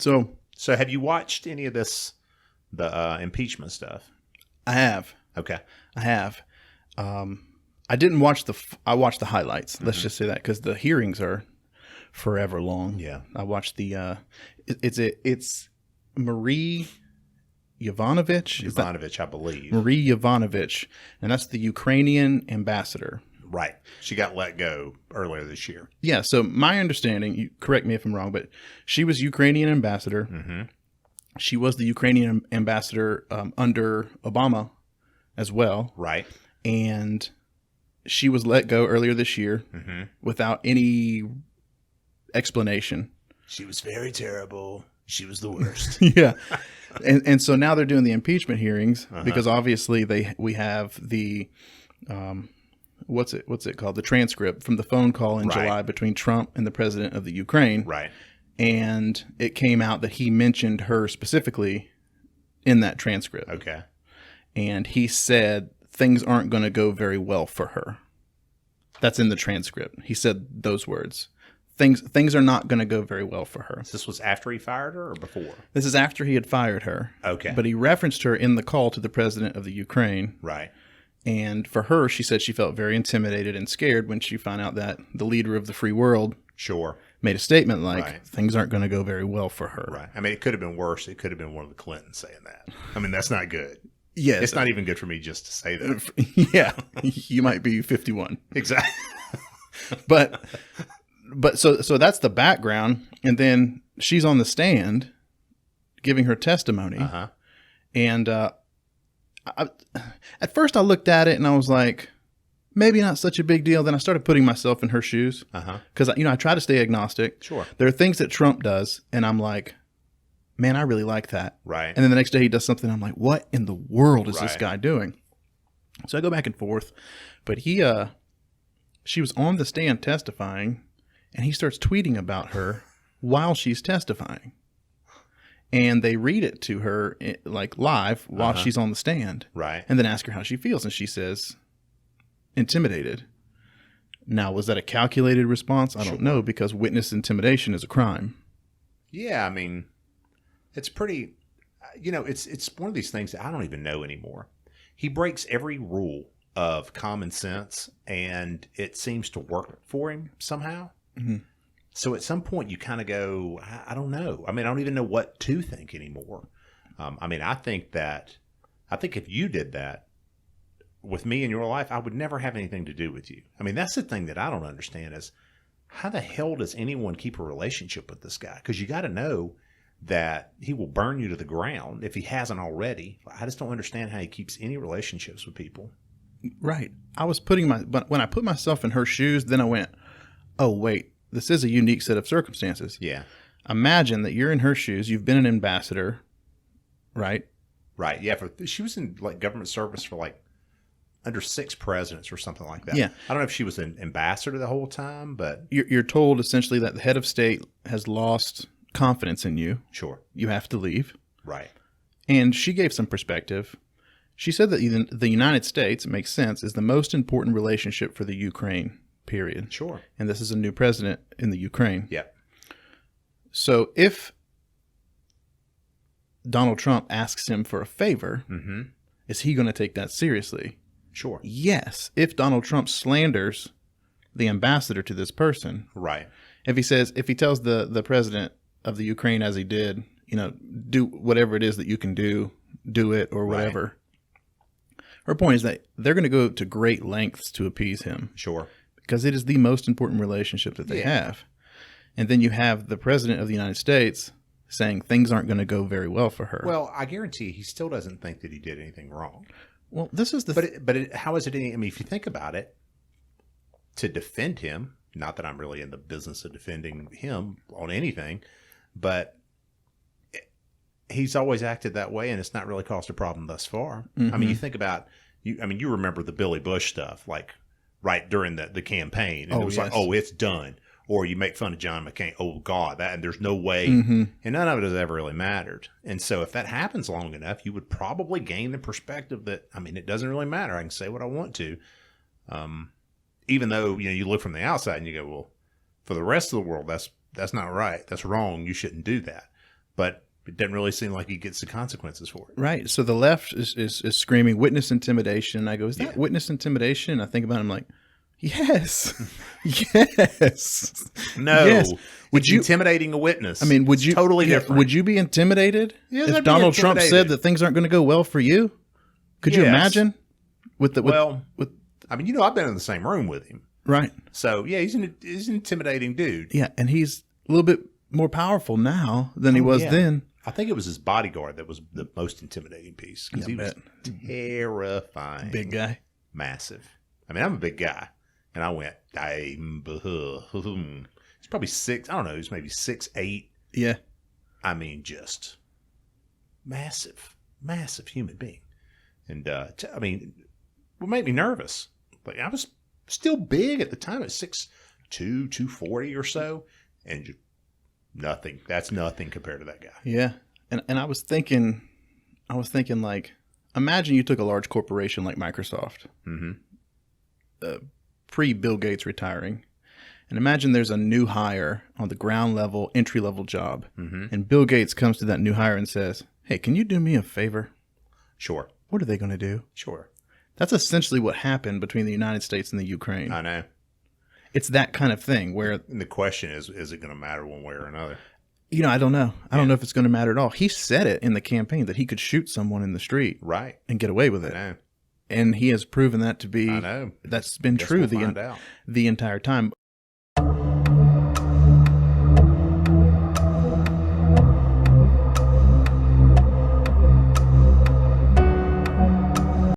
So have you watched any of the impeachment stuff? I have. Okay. I have. I didn't watch I watched the highlights. Let's just say that, because the hearings are forever long. Yeah. I watched the, it's Marie Yovanovitch. Yovanovitch, I believe. Marie Yovanovitch. And that's the Ukrainian ambassador. Right. She got let go earlier this year. Yeah. So my understanding, you correct me if I'm wrong, but she was Ukrainian ambassador. Mm-hmm. She was the Ukrainian ambassador under Obama as well. Right. And she was let go earlier this year without any explanation. She was very terrible. She was the worst. Yeah. And so now they're doing the impeachment hearings because obviously we have the what's it called? The transcript from the phone call in July between Trump and the president of the Ukraine. Right. And it came out that he mentioned her specifically in that transcript. Okay. And he said things aren't going to go very well for her. That's in the transcript. He said those words. Things are not going to go very well for her. So this was after he fired her or before? This is after he had fired her. Okay. But he referenced her in the call to the president of the Ukraine. Right. And for her, she said she felt very intimidated and scared when she found out that the leader of the free world made a statement like things aren't going to go very well for her. Right. I mean, it could have been worse. It could have been one of the Clintons saying that. I mean, that's not good. Yes. It's not even good for me just to say that. Yeah. You might be 51. Exactly. But so that's the background. And then she's on the stand giving her testimony. And at first I looked at it and I was like, maybe not such a big deal. Then I started putting myself in her shoes because, I try to stay agnostic. Sure. There are things that Trump does and I'm like, man, I really like that. Right. And then the next day he does something. I'm like, what in the world is this guy doing? So I go back and forth, but she was on the stand testifying and he starts tweeting about her while she's testifying. And they read it to her like live while she's on the stand. Right. And then ask her how she feels. And she says, intimidated. Now, was that a calculated response? I don't know, because witness intimidation is a crime. Yeah. I mean, it's pretty, it's one of these things that I don't even know anymore. He breaks every rule of common sense and it seems to work for him somehow. Mm-hmm. So at some point you kind of go, I don't know. I mean, I don't even know what to think anymore. I think if you did that with me in your life, I would never have anything to do with you. I mean, that's the thing that I don't understand is how the hell does anyone keep a relationship with this guy? Because you got to know that he will burn you to the ground if he hasn't already. I just don't understand how he keeps any relationships with people. Right. But when I put myself in her shoes, then I went, oh, wait. This is a unique set of circumstances. Yeah. Imagine that you're in her shoes. You've been an ambassador, right? Right. Yeah. She was in like government service for like under 6 presidents or something like that. Yeah. I don't know if she was an ambassador the whole time, but you're told essentially that the head of state has lost confidence in you. Sure. You have to leave. Right. And she gave some perspective. She said that the United States, it makes sense, is the most important relationship for the Ukraine. Period. Sure. And this is a new president in the Ukraine. Yeah. So if Donald Trump asks him for a favor, is he going to take that seriously? Sure. Yes. If Donald Trump slanders the ambassador to this person. Right. If he tells the president of the Ukraine, as he did, do whatever it is that you can do it or whatever. Right. Her point is that they're going to go to great lengths to appease him. Sure. Because it is the most important relationship that they have. And then you have the president of the United States saying things aren't going to go very well for her. Well, I guarantee he still doesn't think that he did anything wrong. Well, this is the... how is it any... I mean, if you think about it, to defend him, not that I'm really in the business of defending him on anything, but he's always acted that way and it's not really caused a problem thus far. I mean, you think about... you remember the Billy Bush stuff, like... right during the campaign. And it was like, oh, it's done. Or you make fun of John McCain. Oh, God, and there's no way. And none of it has ever really mattered. And so if that happens long enough, you would probably gain the perspective that, I mean, it doesn't really matter. I can say what I want to. Even though, you look from the outside and you go, well, for the rest of the world, that's not right. That's wrong. You shouldn't do that. but it doesn't really seem like he gets the consequences for it. Right. So the left is screaming witness intimidation. And I go, is that witness intimidation? And I think about it, I'm like, yes. Yes. No. Yes. Would you intimidating a witness? I mean, would you totally different? Would you be intimidated Yes, if I'd be Donald Trump intimidated. said that things aren't going to go well for you? Could you Yes. imagine? With I mean, I've been in the same room with him. right. So, yeah, he's an intimidating dude. Yeah, and he's a little bit more powerful now than he was yeah. then. I think it was his bodyguard that was the most intimidating piece because he was terrifying. Big guy. Massive. I mean, I'm a big guy. And I went, he's probably 6, I don't know, he's maybe 6'8". Yeah. I mean, just massive human being. And, I mean, what made me nervous? Like, I was still big at the time at 6'2", 240 or so. And just nothing. That's nothing compared to that guy. Yeah. And I was thinking like, imagine you took a large corporation like Microsoft, pre-Bill Gates retiring, and imagine there's a new hire on the ground level, entry level job, and Bill Gates comes to that new hire and says, "Hey, can you do me a favor?" Sure. What are they going to do? Sure. That's essentially what happened between the United States and the Ukraine. I know. It's that kind of thing where, And the question is it going to matter one way or another? I don't know. I don't know if it's going to matter at all. He said it in the campaign that he could shoot someone in the street Right. and get away with it. I know. And he has proven that to be, I know. that's been Guess true we'll find out. the entire time.